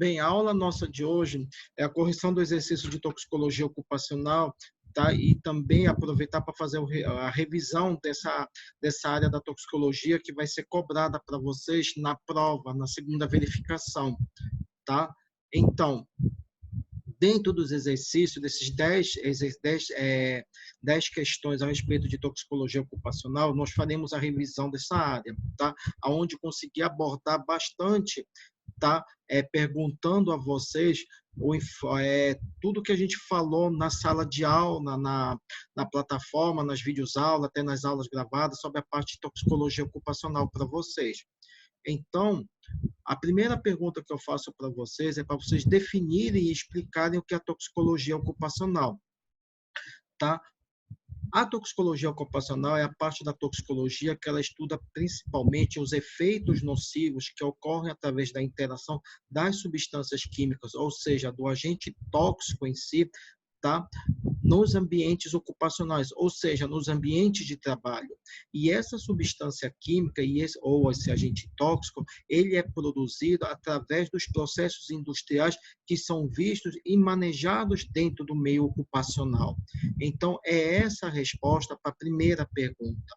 Bem, a aula nossa de hoje é a correção do exercício de toxicologia ocupacional, tá? E também aproveitar para fazer a revisão dessa área da toxicologia que vai ser cobrada para vocês na prova, na segunda verificação, tá? Então, dentro dos exercícios, desses 10 questões a respeito de toxicologia ocupacional, nós faremos a revisão dessa área, tá? Onde conseguir abordar bastante, tá? Perguntando a vocês tudo que a gente falou na sala de aula, na plataforma, nas videoaulas, até nas aulas gravadas, sobre a parte de toxicologia ocupacional para vocês. Então, a primeira pergunta que eu faço para vocês é para vocês definirem e explicarem o que é a toxicologia ocupacional, tá? A toxicologia ocupacional é a parte da toxicologia que ela estuda principalmente os efeitos nocivos que ocorrem através da interação das substâncias químicas, ou seja, do agente tóxico em si, tá? Nos ambientes ocupacionais, ou seja, nos ambientes de trabalho. E essa substância química ou esse agente tóxico, ele é produzido através dos processos industriais que são vistos e manejados dentro do meio ocupacional. Então, é essa a resposta para a primeira pergunta,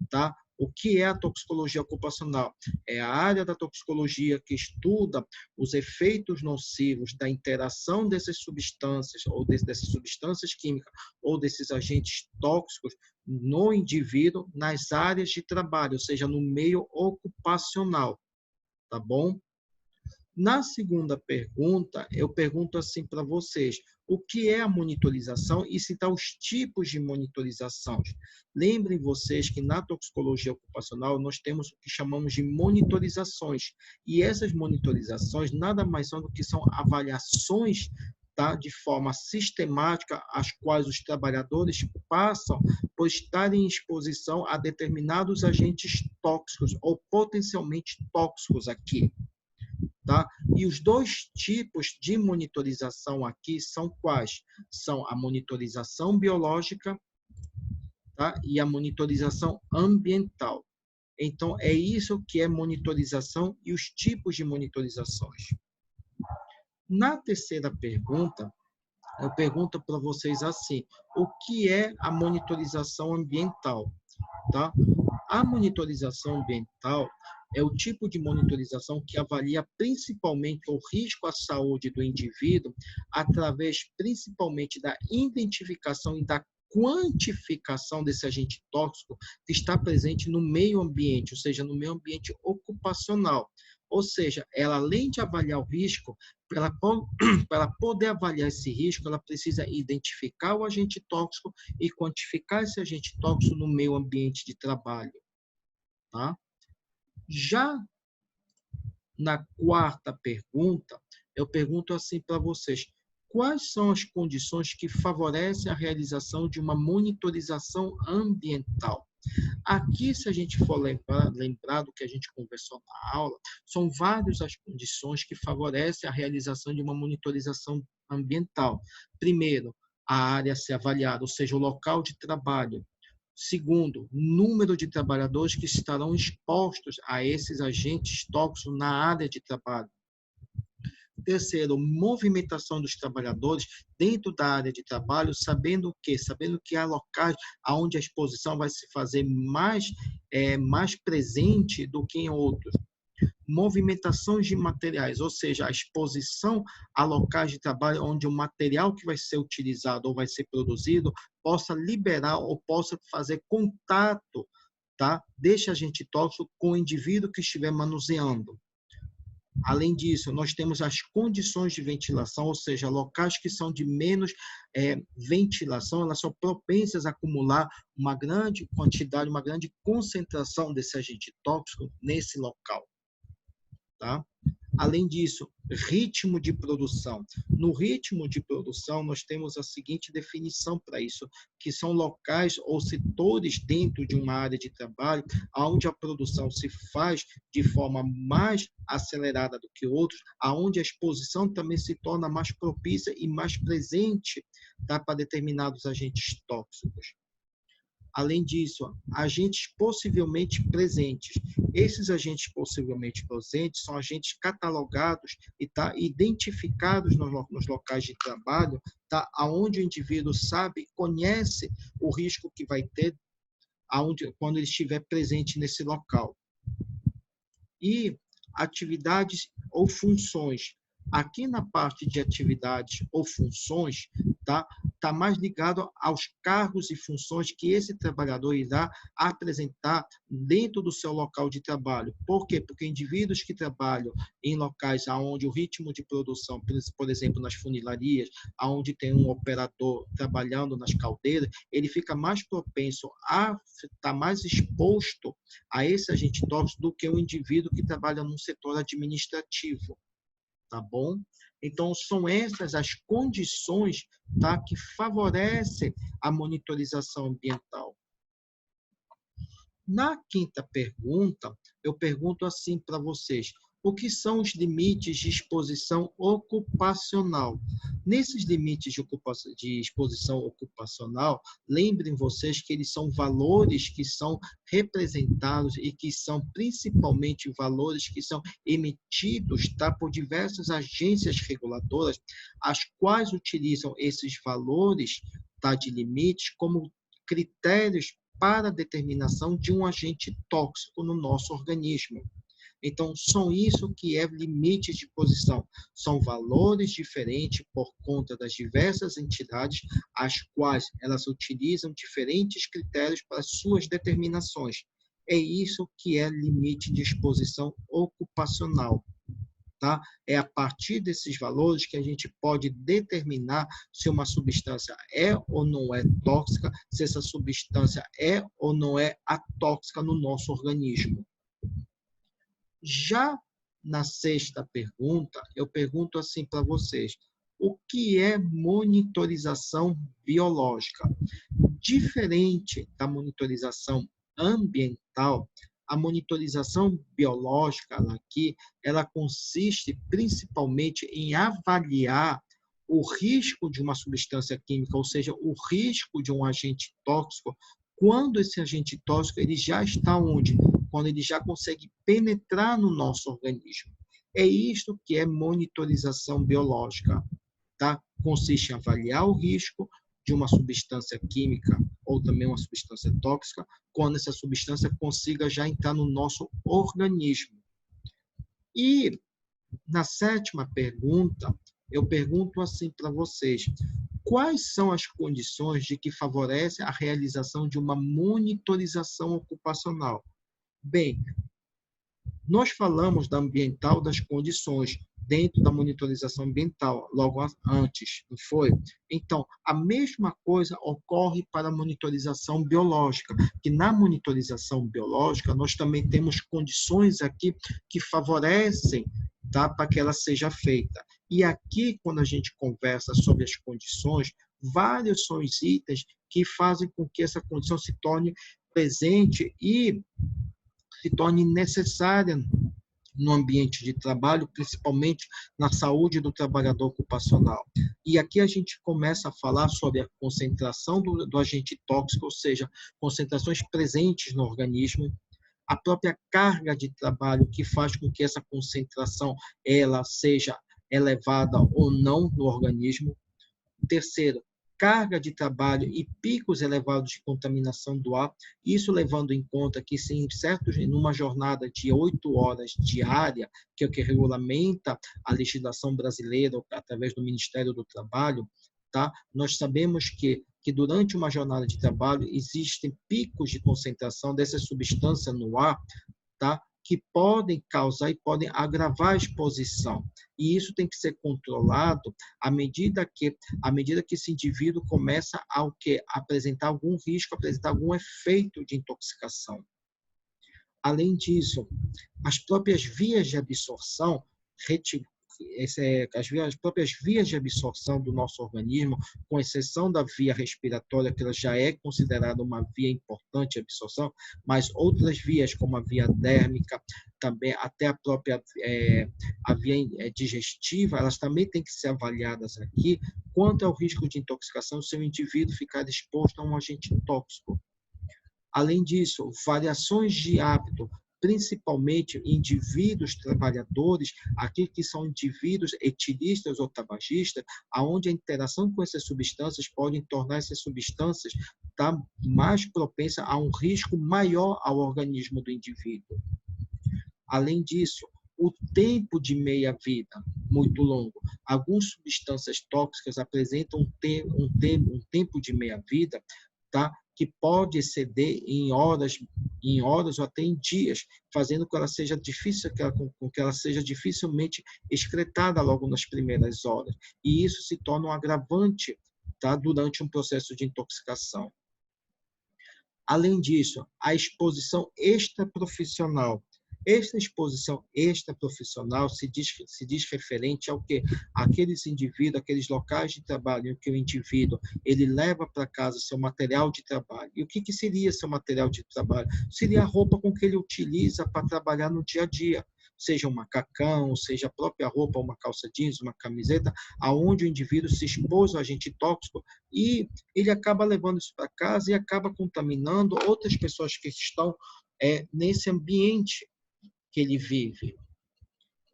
tá? O que é a toxicologia ocupacional? É a área da toxicologia que estuda os efeitos nocivos da interação dessas substâncias, ou dessas substâncias químicas, ou desses agentes tóxicos no indivíduo, nas áreas de trabalho, ou seja, no meio ocupacional, tá bom? Na segunda pergunta, eu pergunto assim para vocês, o que é a monitorização e citar os tipos de monitorização. Lembrem vocês que na toxicologia ocupacional nós temos o que chamamos de monitorizações, e essas monitorizações nada mais são do que são avaliações, tá, de forma sistemática, as quais os trabalhadores passam por estarem em exposição a determinados agentes tóxicos ou potencialmente tóxicos aqui. Tá? E os dois tipos de monitorização aqui são quais? São a monitorização biológica, tá? E a monitorização ambiental. Então, é isso que é monitorização e os tipos de monitorizações. Na terceira pergunta, eu pergunto para vocês assim, o que é a monitorização ambiental? Tá? A monitorização ambiental é o tipo de monitorização que avalia principalmente o risco à saúde do indivíduo através principalmente da identificação e da quantificação desse agente tóxico que está presente no meio ambiente, ou seja, no meio ambiente ocupacional. Ou seja, ela além de avaliar o risco, para ela poder avaliar esse risco, ela precisa identificar o agente tóxico e quantificar esse agente tóxico no meio ambiente de trabalho. Tá? Já na quarta pergunta, eu pergunto assim para vocês, quais são as condições que favorecem a realização de uma monitorização ambiental? Aqui, se a gente for lembrar do que a gente conversou na aula, são várias as condições que favorecem a realização de uma monitorização ambiental. Primeiro, a área a ser avaliada, ou seja, o local de trabalho. Segundo, número de trabalhadores que estarão expostos a esses agentes tóxicos na área de trabalho. Terceiro, movimentação dos trabalhadores dentro da área de trabalho, sabendo o quê? Sabendo que há locais onde a exposição vai se fazer mais presente do que em outros. Movimentações de materiais, ou seja, a exposição a locais de trabalho onde o material que vai ser utilizado ou vai ser produzido possa liberar ou possa fazer contato, tá, desse agente tóxico com o indivíduo que estiver manuseando. Além disso, nós temos as condições de ventilação, ou seja, locais que são de menos ventilação, elas são propensas a acumular uma grande quantidade, uma grande concentração desse agente tóxico nesse local. Tá? Além disso, ritmo de produção. No ritmo de produção, nós temos a seguinte definição para isso, que são locais ou setores dentro de uma área de trabalho onde a produção se faz de forma mais acelerada do que outros, onde a exposição também se torna mais propícia e mais presente, tá, para determinados agentes tóxicos. Além disso, agentes possivelmente presentes. Esses agentes possivelmente presentes são agentes catalogados e identificados nos locais de trabalho, aonde o indivíduo sabe, conhece o risco que vai ter quando ele estiver presente nesse local. E atividades ou funções. Aqui na parte de atividades ou funções, tá mais ligado aos cargos e funções que esse trabalhador irá apresentar dentro do seu local de trabalho. Por quê? Porque indivíduos que trabalham em locais onde o ritmo de produção, por exemplo, nas funilarias, onde tem um operador trabalhando nas caldeiras, ele fica mais propenso a estar mais exposto a esse agente tóxico do que o indivíduo que trabalha num setor administrativo. Tá bom? Então, são essas as condições, que favorecem a monitorização ambiental. Na quinta pergunta, eu pergunto assim para vocês: o que são os limites de exposição ocupacional? Nesses limites de exposição ocupacional, lembrem vocês que eles são valores que são representados e que são principalmente valores que são emitidos, por diversas agências reguladoras, as quais utilizam esses valores, de limites como critérios para a determinação de um agente tóxico no nosso organismo. Então, são isso que é limite de exposição. São valores diferentes por conta das diversas entidades, as quais elas utilizam diferentes critérios para suas determinações. É isso que é limite de exposição ocupacional. É a partir desses valores que a gente pode determinar se uma substância é ou não é tóxica, se essa substância é ou não é atóxica no nosso organismo. Já na sexta pergunta, eu pergunto assim para vocês: o que é monitorização biológica? Diferente da monitorização ambiental, a monitorização biológica aqui, ela consiste principalmente em avaliar o risco de uma substância química, ou seja, o risco de um agente tóxico, quando esse agente tóxico ele já está onde? Quando ele já consegue penetrar no nosso organismo. É isto que é monitorização biológica. Consiste em avaliar o risco de uma substância química ou também uma substância tóxica, quando essa substância consiga já entrar no nosso organismo. E na sétima pergunta, eu pergunto assim para vocês: quais são as condições de que favorece a realização de uma monitorização ocupacional? Bem, nós falamos da ambiental das condições dentro da monitorização ambiental, logo antes, não foi? Então, a mesma coisa ocorre para a monitorização biológica, que na monitorização biológica nós também temos condições aqui que favorecem, para que ela seja feita. E aqui, quando a gente conversa sobre as condições, vários são os itens que fazem com que essa condição se torne presente e se torne necessária no ambiente de trabalho, principalmente na saúde do trabalhador ocupacional. E aqui a gente começa a falar sobre a concentração do agente tóxico, ou seja, concentrações presentes no organismo, a própria carga de trabalho que faz com que essa concentração ela seja elevada ou não no organismo. Terceiro, carga de trabalho e picos elevados de contaminação do ar, isso levando em conta que se numa jornada de 8 horas diária, que é o que regulamenta a legislação brasileira através do Ministério do Trabalho, nós sabemos que durante uma jornada de trabalho existem picos de concentração dessa substância no ar, que podem causar e podem agravar a exposição. E isso tem que ser controlado à medida que esse indivíduo começa a apresentar algum risco, apresentar algum efeito de intoxicação. Além disso, as próprias vias de absorção as próprias vias de absorção do nosso organismo, com exceção da via respiratória, que ela já é considerada uma via importante de absorção, mas outras vias, como a via dérmica, também até a própria a via digestiva, elas também têm que ser avaliadas aqui quanto ao risco de intoxicação se o indivíduo ficar exposto a um agente tóxico. Além disso, variações de hábito, principalmente indivíduos trabalhadores, aqui que são indivíduos etilistas ou tabagistas, aonde a interação com essas substâncias pode tornar essas substâncias mais propensa a um risco maior ao organismo do indivíduo. Além disso, o tempo de meia-vida muito longo. Algumas substâncias tóxicas apresentam um tempo de meia-vida, tá? Que pode exceder em horas ou até em dias, fazendo com que ela seja difícil, com que ela seja dificilmente excretada logo nas primeiras horas. E isso se torna um agravante, tá? Durante um processo de intoxicação. Além disso, a exposição extraprofissional. Esta exposição extraprofissional se diz referente ao quê? Aqueles indivíduos, aqueles locais de trabalho em que o indivíduo ele leva para casa seu material de trabalho. E o que seria seu material de trabalho? Seria a roupa com que ele utiliza para trabalhar no dia a dia. Seja um macacão, seja a própria roupa, uma calça jeans, uma camiseta, aonde o indivíduo se expôs ao agente tóxico e ele acaba levando isso para casa e acaba contaminando outras pessoas que estão nesse ambiente que ele vive.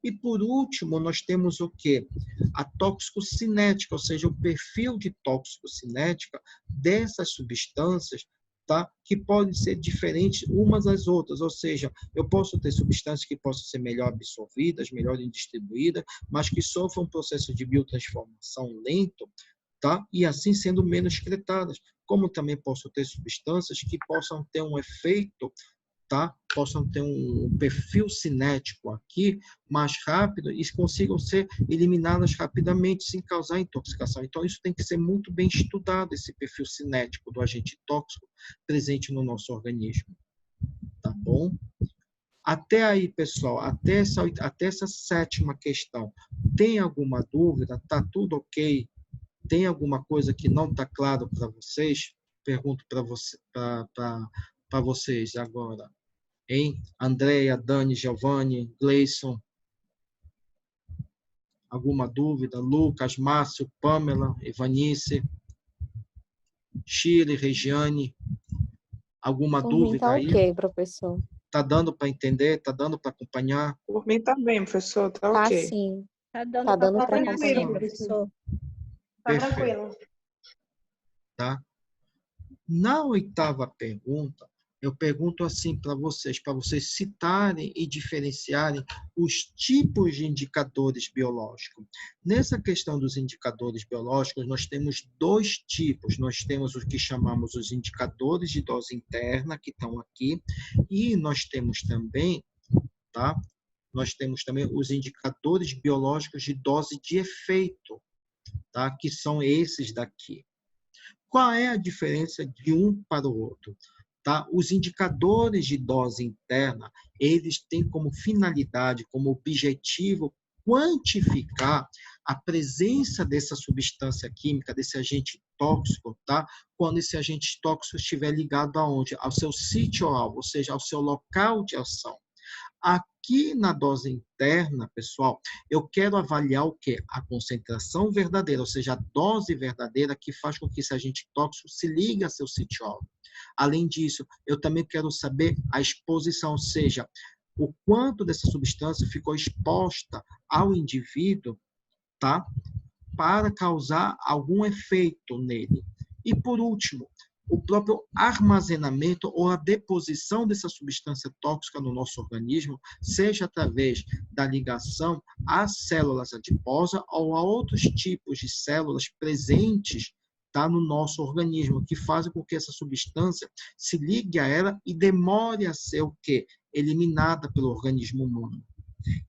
E, por último, nós temos o quê? A toxicocinética, ou seja, o perfil de toxicocinética dessas substâncias, tá? Que podem ser diferentes umas das outras, ou seja, eu posso ter substâncias que possam ser melhor absorvidas, melhor distribuídas, mas que sofram um processo de biotransformação lento, tá? E assim sendo menos excretadas. Como também posso ter substâncias que possam ter um efeito, tá? Possam ter um perfil cinético aqui mais rápido e consigam ser eliminadas rapidamente sem causar intoxicação. Então, isso tem que ser muito bem estudado, esse perfil cinético do agente tóxico presente no nosso organismo. Tá bom? Até aí, pessoal, até essa 7ª questão, tem alguma dúvida? Tá tudo ok? Tem alguma coisa que não está claro para vocês? Pergunto para vocês agora. Hein? Andréia, Dani, Giovanni, Gleison. Alguma dúvida? Lucas, Márcio, Pamela, Evanice, Shirley, Regiane. Alguma Por mim dúvida tá aí? ok, professor. Tá dando para entender? Tá dando para acompanhar? Por mim tá bem, professor, tá Tá ok. sim. Tá dando Tá para dando para acompanhar sim, acompanhar. professor. Tá Perfeito. tranquilo. Tá? Na 8ª pergunta, eu pergunto assim para vocês citarem e diferenciarem os tipos de indicadores biológicos. Nessa questão dos indicadores biológicos, nós temos 2 tipos. Nós temos o que chamamos os indicadores de dose interna, que estão aqui, e nós temos também, tá? Nós temos também os indicadores biológicos de dose de efeito, tá? Que são esses daqui. Qual é a diferença de um para o outro? Tá? Os indicadores de dose interna, eles têm como finalidade, como objetivo, quantificar a presença dessa substância química, desse agente tóxico, tá? Quando esse agente tóxico estiver ligado aonde? Ao seu sítio-alvo, ou seja, ao seu local de ação. Aqui na dose interna, pessoal, eu quero avaliar o quê? A concentração verdadeira, ou seja, a dose verdadeira que faz com que esse agente tóxico se ligue a seu sítio-alvo. Além disso, eu também quero saber a exposição, ou seja, o quanto dessa substância ficou exposta ao indivíduo, tá? Para causar algum efeito nele. E, por último, o próprio armazenamento ou a deposição dessa substância tóxica no nosso organismo, seja através da ligação às células adiposas ou a outros tipos de células presentes, tá, no nosso organismo, que fazem com que essa substância se ligue a ela e demore a ser o quê? Eliminada pelo organismo humano.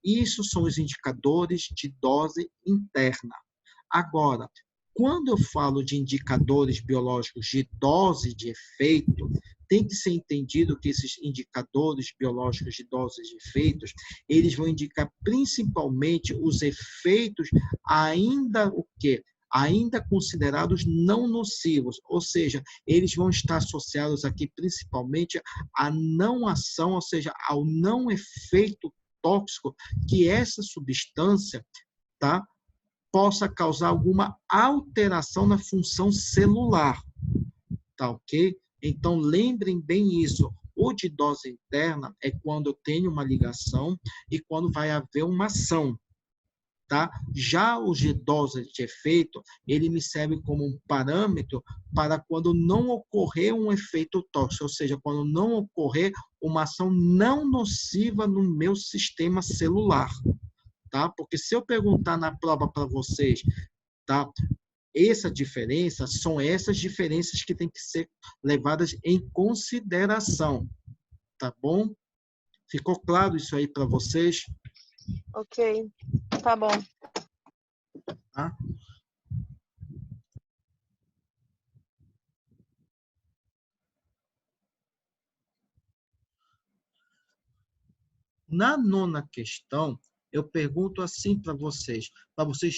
Isso são os indicadores de dose interna. Agora, quando eu falo de indicadores biológicos de dose de efeito, tem que ser entendido que esses indicadores biológicos de doses de efeitos, eles vão indicar principalmente os efeitos ainda o quê? Ainda considerados não nocivos, ou seja, eles vão estar associados aqui principalmente à não ação, ou seja, ao não efeito tóxico que essa substância, tá, possa causar alguma alteração na função celular, tá ok? Então, lembrem bem isso. O de dose interna é quando eu tenho uma ligação e quando vai haver uma ação. Tá? Já o de dose de efeito, ele me serve como um parâmetro para quando não ocorrer um efeito tóxico, ou seja, quando não ocorrer uma ação não nociva no meu sistema celular. Tá? Porque se eu perguntar na prova para vocês, tá? Essa diferença, são essas diferenças que têm que ser levadas em consideração, tá bom? Ficou claro isso aí para vocês? Ok, tá bom. Tá? Na nona questão, eu pergunto assim para vocês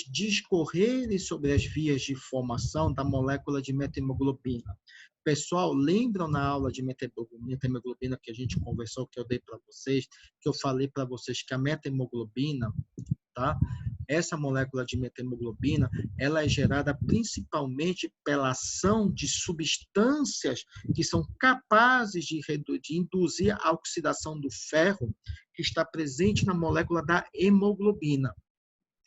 discorrerem sobre as vias de formação da molécula de metahemoglobina. Pessoal, lembram na aula de metahemoglobina que a gente conversou, que eu dei para vocês, que eu falei para vocês que a metahemoglobina, tá? Essa molécula de metahemoglobina, ela é gerada principalmente pela ação de substâncias que são capazes de induzir a oxidação do ferro que está presente na molécula da hemoglobina.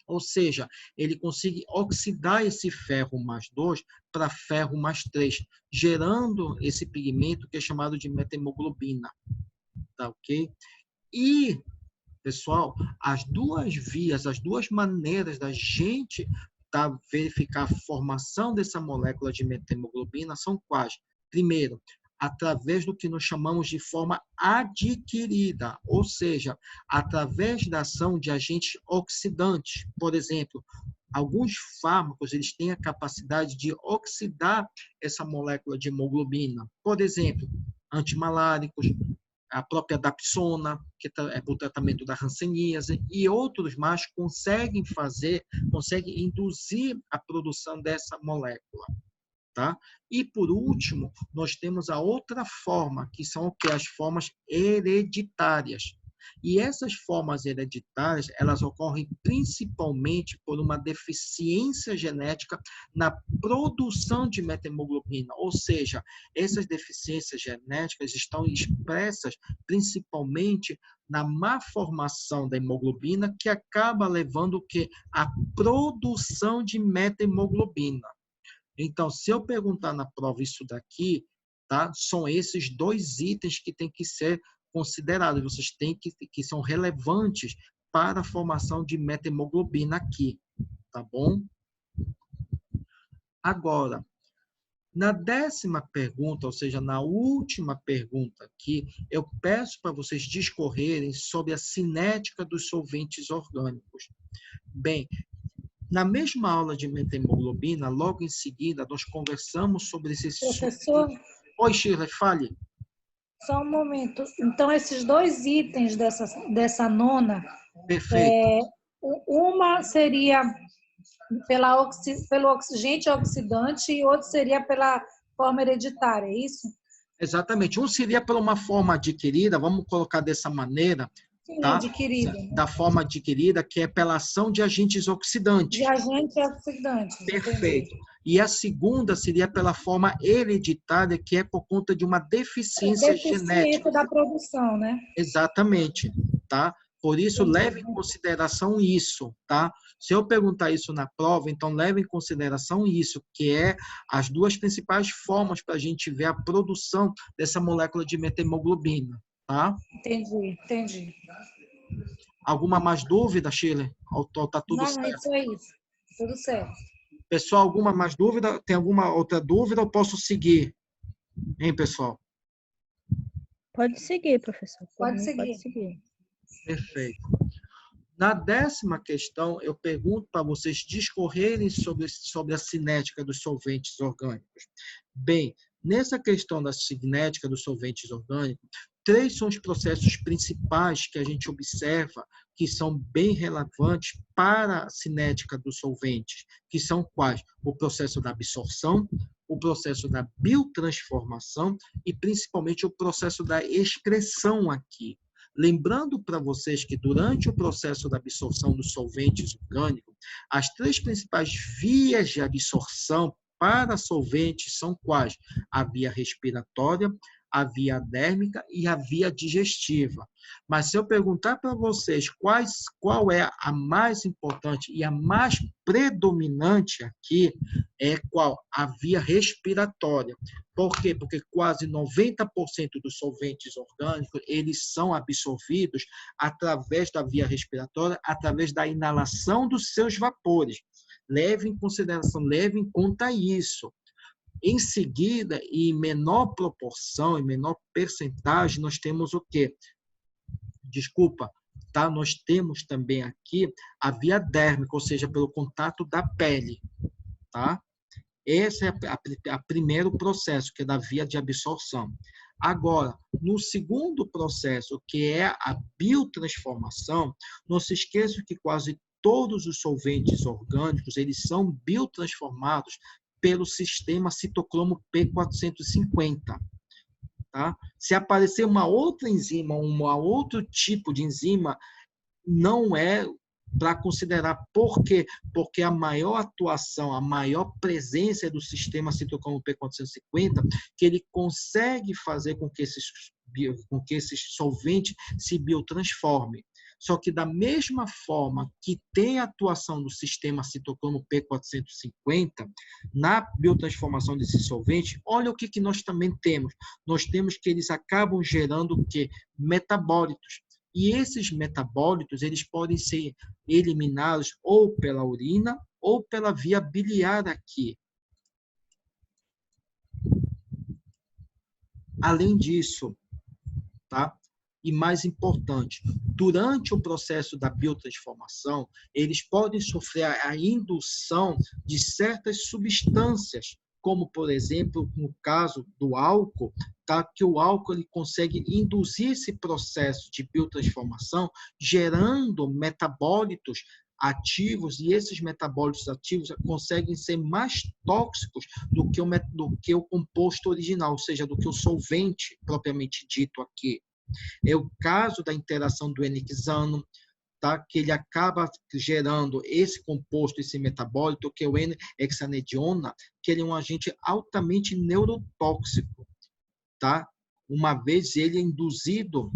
Ou seja, ele consegue oxidar esse ferro mais 2 para ferro mais 3, gerando esse pigmento que é chamado de metahemoglobina. Tá ok? E pessoal, as duas vias, as duas maneiras da gente verificar a formação dessa molécula de metahemoglobina são quais? Primeiro, através do que nós chamamos de forma adquirida, ou seja, através da ação de agentes oxidantes. Por exemplo, alguns fármacos eles têm a capacidade de oxidar essa molécula de hemoglobina. Por exemplo, antimaláricos, a própria Dapsona, que é para o tratamento da hanseníase, e outros mais conseguem induzir a produção dessa molécula. Tá? E, por último, nós temos a outra forma, que são o que? As formas hereditárias. E essas formas hereditárias, elas ocorrem principalmente por uma deficiência genética na produção de metahemoglobina, ou seja, essas deficiências genéticas estão expressas principalmente na má formação da hemoglobina, que acaba levando o quê? A produção de metahemoglobina. Então, se eu perguntar na prova isso daqui, tá? São esses dois itens que têm que ser considerados, vocês têm que são relevantes para a formação de metahemoglobina aqui, tá bom? Agora, na 10ª pergunta, ou seja, na última pergunta aqui, eu peço para vocês discorrerem sobre a cinética dos solventes orgânicos. Bem, na mesma aula de metahemoglobina, logo em seguida, nós conversamos sobre esses... Professor? Oi, Shirley, fale. Só um momento. Então, esses dois itens dessa nona, Perfeito. Uma seria pelo oxigente oxidante e outro seria pela forma hereditária, é isso? Exatamente. Um seria por uma forma adquirida, vamos colocar dessa maneira, Sim, tá? adquirida. Da forma adquirida, que é pela ação de agentes oxidantes. De agentes oxidantes. Perfeito. Entendi. E a segunda seria pela forma hereditária, que é por conta de uma deficiência genética. Da produção, né? Exatamente, tá? Por isso, leve em consideração isso, tá? Se eu perguntar isso na prova, então leve em consideração isso, que é as duas principais formas para a gente ver a produção dessa molécula de metahemoglobina, tá? Entendi. Alguma mais dúvida, Shirley? Ou tá tudo certo? Não, isso é isso. Tudo certo. Pessoal, alguma mais dúvida? Tem alguma outra dúvida ou posso seguir? Hein, pessoal? Pode seguir, professor. Pode seguir. Perfeito. Na 10ª questão, eu pergunto para vocês discorrerem sobre a cinética dos solventes orgânicos. Bem, nessa questão da cinética dos solventes orgânicos, 3 são os processos principais que a gente observa que são bem relevantes para a cinética dos solventes, que são quais? O processo da absorção, o processo da biotransformação e principalmente o processo da excreção aqui. Lembrando para vocês que durante o processo da absorção dos solventes orgânicos, as 3 principais vias de absorção para solventes são quais? A via respiratória, a via dérmica e a via digestiva. Mas se eu perguntar para vocês qual é a mais importante e a mais predominante aqui, é qual? A via respiratória. Por quê? Porque quase 90% dos solventes orgânicos, eles são absorvidos através da via respiratória, através da inalação dos seus vapores. Leve em consideração, leve em conta isso. Em seguida, e em menor proporção, em menor percentagem, nós temos o quê? Desculpa, tá? Nós temos também aqui a via dérmica, ou seja, pelo contato da pele, tá? Esse é o primeiro processo, que é da via de absorção. Agora, no segundo processo, que é a biotransformação, não se esqueça que quase todos os solventes orgânicos, eles são biotransformados pelo sistema citocromo P450. Tá? Se aparecer uma outra enzima, um outro tipo de enzima, não é para considerar. Por quê? Porque a maior atuação, a maior presença do sistema citocromo P450, que ele consegue fazer com que esses solventes se biotransformem. Só que da mesma forma que tem a atuação do sistema citocromo P450 na biotransformação desse solvente, olha o que nós também temos. Nós temos que eles acabam gerando o quê? Metabólitos. E esses metabólitos, eles podem ser eliminados ou pela urina ou pela via biliar aqui. Além disso, tá? E mais importante, durante o processo da biotransformação, eles podem sofrer a indução de certas substâncias, como, por exemplo, no caso do álcool, tá? Que o álcool ele consegue induzir esse processo de biotransformação, gerando metabólitos ativos, e esses metabólitos ativos conseguem ser mais tóxicos do que o composto original, ou seja, do que o solvente propriamente dito aqui. É o caso da interação do N-hexano, tá? Que ele acaba gerando esse composto, esse metabólito, que é o N-hexanediona, que ele é um agente altamente neurotóxico, tá? Uma vez ele é induzido,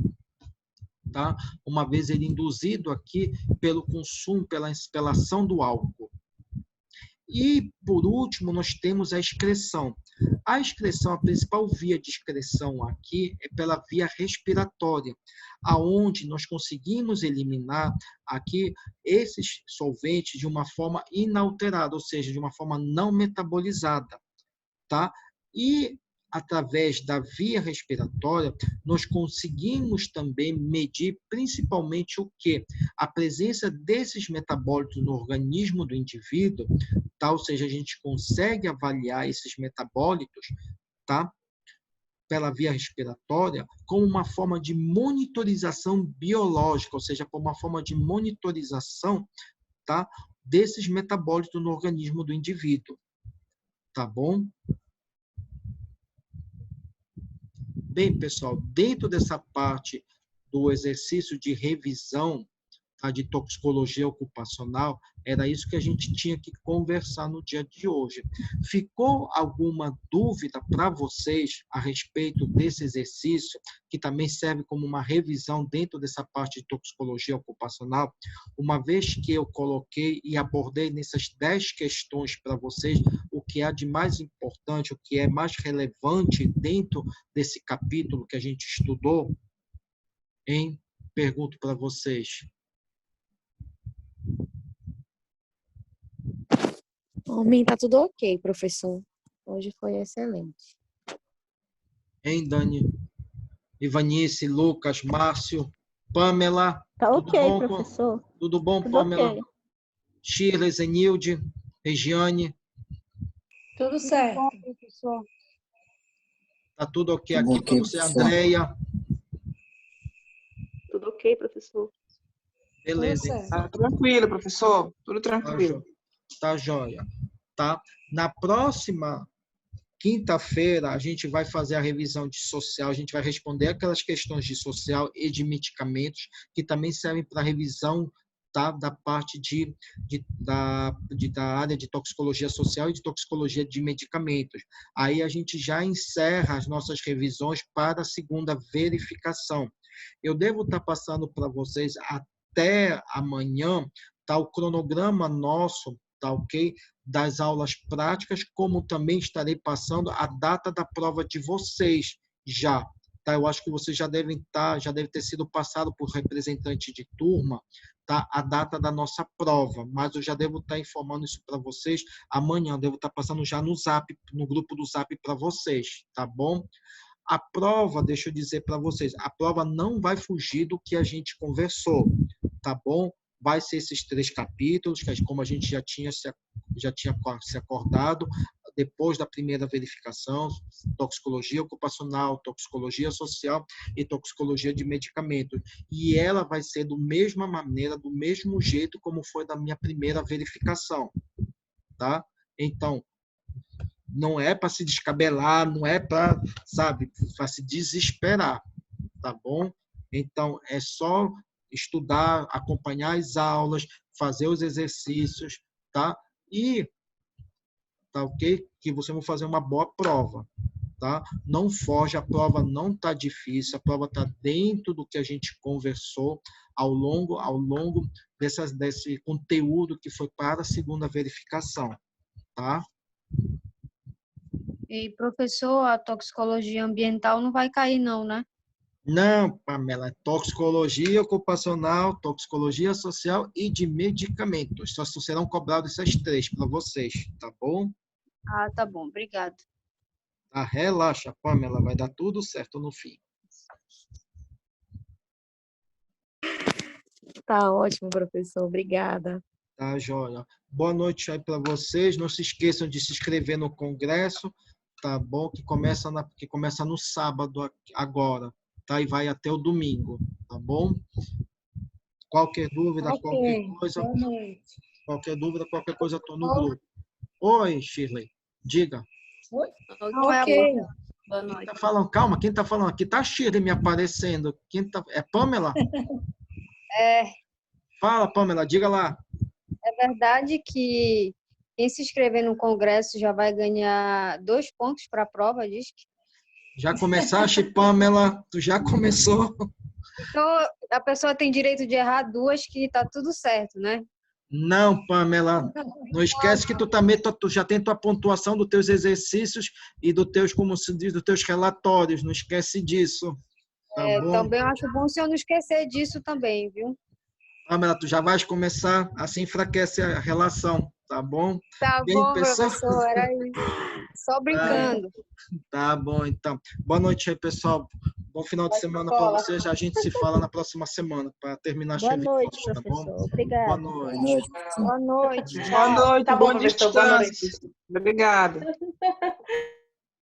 tá? Uma vez ele é induzido aqui pelo consumo, pela ação do álcool. E, por último, nós temos a excreção. A excreção, a principal via de excreção aqui é pela via respiratória, aonde nós conseguimos eliminar aqui esses solventes de uma forma inalterada, ou seja, de uma forma não metabolizada, tá? E através da via respiratória, nós conseguimos também medir principalmente o quê? A presença desses metabólitos no organismo do indivíduo, tá? Ou seja, a gente consegue avaliar esses metabólitos, tá? Pela via respiratória, como uma forma de monitorização biológica, ou seja, como uma forma de monitorização, tá? Desses metabólitos no organismo do indivíduo, tá bom? Bem, pessoal, dentro dessa parte do exercício de revisão, tá, de toxicologia ocupacional, era isso que a gente tinha que conversar no dia de hoje. Ficou alguma dúvida para vocês a respeito desse exercício, que também serve como uma revisão dentro dessa parte de toxicologia ocupacional? Uma vez que eu coloquei e abordei nessas 10 questões para vocês, o que há de mais importante, o que é mais relevante dentro desse capítulo que a gente estudou, hein? Pergunto para vocês. Por mim, tá tudo ok, professor. Hoje foi excelente. Hein, Dani? Ivanice, Lucas, Márcio, Pamela. Tá Tudo ok, bom, professor. Tudo bom, Tudo Pamela? ok. Shirley, Zenilde, Regiane. Tudo certo. Bom, professor. Tá tudo ok Tudo aqui para ok, você, professor. Andréia? Tudo ok, professor. Beleza, Tudo certo. então. Tá tranquilo, professor. Tudo Tá, tranquilo. tá joia. Tá? Na próxima quinta-feira, a gente vai fazer a revisão de social, a gente vai responder aquelas questões de social e de medicamentos, que também servem para revisão tá? Da parte da área de toxicologia social e de toxicologia de medicamentos. Aí a gente já encerra as nossas revisões para a segunda verificação. Eu devo estar passando para vocês até amanhã, tá? O cronograma nosso, tá ok? Das aulas práticas, como também estarei passando a data da prova de vocês já. Tá? Eu acho que vocês já deve ter sido passado por representante de turma, tá? A data da nossa prova, mas eu já devo estar informando isso para vocês amanhã, eu devo estar passando já no Zap, no grupo do Zap para vocês, tá bom? A prova, deixa eu dizer para vocês, a prova não vai fugir do que a gente conversou, tá bom? Vai ser esses 3 capítulos, que como a gente já tinha se acordado, depois da primeira verificação, toxicologia ocupacional, toxicologia social e toxicologia de medicamentos. E ela vai ser da mesma maneira, do mesmo jeito como foi da minha primeira verificação, tá? Então, não é para se descabelar, não é para, sabe, para se desesperar, tá bom? Então, é só estudar, acompanhar as aulas, fazer os exercícios, tá? E, tá ok? Que você vai fazer uma boa prova, tá? Não foge, a prova não tá difícil, a prova tá dentro do que a gente conversou ao longo desse conteúdo que foi para a segunda verificação, tá? E, professor, a toxicologia ambiental não vai cair, não, né? Não, Pamela, é toxicologia ocupacional, toxicologia social e de medicamentos. Só serão cobrados essas 3 para vocês, tá bom? Ah, tá bom, obrigado. Tá, relaxa, Pamela, vai dar tudo certo no fim. Tá ótimo, professor. Obrigada. Tá, joia. Boa noite aí para vocês. Não se esqueçam de se inscrever no congresso, tá bom? Que começa no sábado agora, tá? E vai até o domingo, tá bom? Qualquer dúvida, Ok, boa noite. qualquer coisa, tô no grupo. Oi, Shirley, diga. Oi? Não é a Ok. outra. Boa Quem noite. tá falando? Calma, quem tá falando aqui? Tá a Shirley me aparecendo. É Pamela? É, Fala, Pamela, diga lá. é verdade que quem se inscrever no congresso já vai ganhar 2 pontos para a prova, diz que. Já começaste, Pamela? Tu já começou? Então, a pessoa tem direito de errar 2, que tá tudo certo, né? Não, Pamela. Não esquece que tu já tem tua pontuação dos teus exercícios e dos teus, como se diz, dos teus relatórios. Não esquece disso. Tá bom? Também eu acho bom se eu não esquecer disso também, viu? Pamela, tu já vais começar, assim enfraquece a relação, tá bom? Tá Bem, bom, pessoal? professor, era isso. Só brincando. Tá bom, então. Boa noite aí, pessoal. Bom final de semana para vocês. A gente se fala na próxima semana para terminar as Boa noite, revisões, tá bom? professor. Obrigada. Boa noite. Boa noite. Boa noite, Tá bom, bom professor, boa noite. descanso. Obrigada.